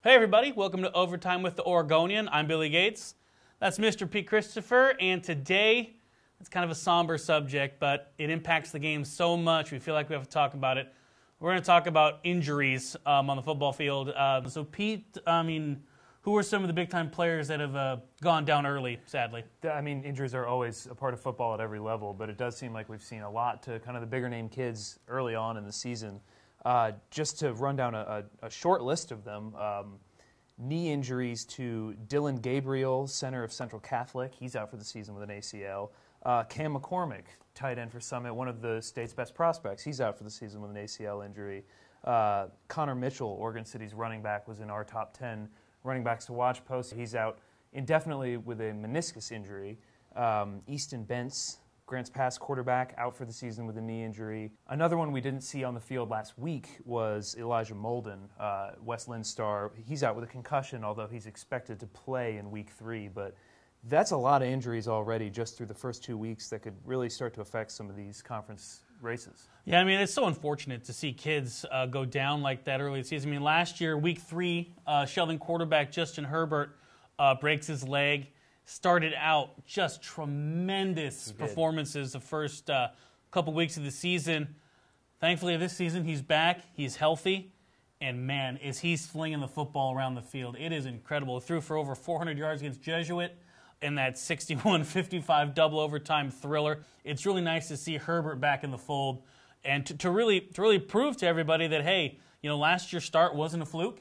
Hey everybody, welcome to Overtime with the Oregonian. I'm Billy Gates. That's Mr. Pete Christopher, and today it's kind of a somber subject, but it impacts the game so much we feel like we have to talk about it. We're going to talk about injuries on the football field. So Pete, who are some of the big-time players that have gone down early, sadly? Injuries are always a part of football at every level, but it does seem like we've seen a lot to kind of the bigger-name kids early on in the season. Just to run down a short list of them, knee injuries to Dylan Gabriel, center of Central Catholic. He's out for the season with an ACL. Cam McCormick, tight end for Summit, one of the state's best prospects. He's out for the season with an ACL injury. Connor Mitchell, Oregon City's running back, was in our top 10 running backs to watch post. He's out indefinitely with a meniscus injury. Easton Bentz, Grants Pass quarterback, out for the season with a knee injury. Another one we didn't see on the field last week was Elijah Molden, West Lynn star. He's out with a concussion, although he's expected to play in week 3. But that's a lot of injuries already just through the first 2 weeks that could really start to affect some of these conference races. Yeah, it's so unfortunate to see kids go down like that early in the season. Last year, week 3, Sheldon quarterback Justin Herbert breaks his leg. Started out just tremendous performances the first couple weeks of the season. Thankfully, this season he's back, he's healthy, and man, is he slinging the football around the field. It is incredible. He threw for over 400 yards against Jesuit in that 61-55 double overtime thriller. It's really nice to see Herbert back in the fold and to really prove to everybody that, hey, last year's start wasn't a fluke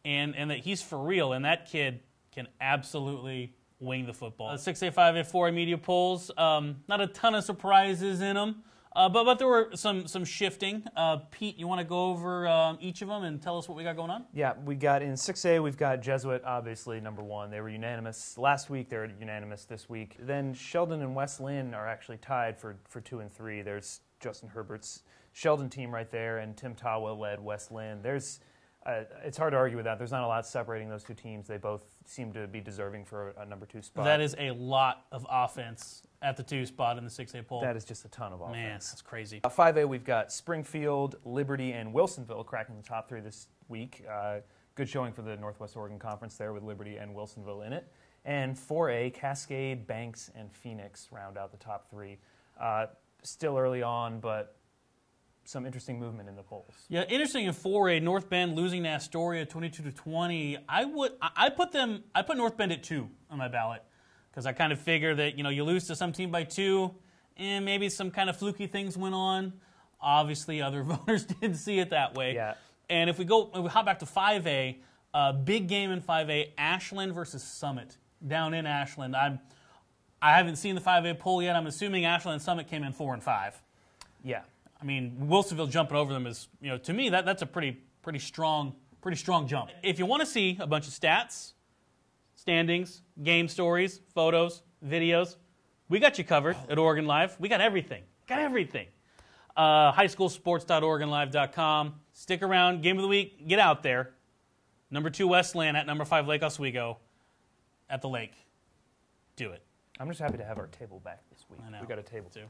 and that he's for real, and that kid can absolutely wing the football. 6A, 5A, 4A media polls, not a ton of surprises in them, but there were some shifting. Pete, you want to go over each of them and tell us what we got going on? Yeah, we got in 6A, we've got Jesuit, obviously, number 1. They were unanimous last week. They're unanimous this week. Then Sheldon and West Lynn are actually tied for 2 and 3. There's Justin Herbert's Sheldon team right there, and Tim Tawa led West Lynn. It's hard to argue with that. There's not a lot separating those two teams. They both seem to be deserving for a number 2 spot. That is a lot of offense at the 2 spot in the 6A poll. That is just a ton of offense. Man, that's crazy. 5A, we've got Springfield, Liberty, and Wilsonville cracking the top 3 this week. Good showing for the Northwest Oregon Conference there with Liberty and Wilsonville in it. And 4A, Cascade, Banks, and Phoenix round out the top 3. Still early on, but some interesting movement in the polls. Yeah, interesting in 4A, North Bend losing to Astoria 22-20. I put North Bend at 2 on my ballot because I kind of figure that you lose to some team by 2, and maybe some kind of fluky things went on. Obviously, other voters didn't see it that way. Yeah. And if we hop back to 5A, big game in 5A, Ashland versus Summit down in Ashland. I haven't seen the 5A poll yet. I'm assuming Ashland and Summit came in 4 and 5. Yeah. Wilsonville jumping over them is, to me, that's a pretty strong jump. If you want to see a bunch of stats, standings, game stories, photos, videos, we got you covered at Oregon Live. We got everything. Highschoolsports.oregonlive.com. Stick around. Game of the week. Get out there. Number 2 Westland at number 5 Lake Oswego at the lake. Do it. I'm just happy to have our table back this week. I know. We got a table too.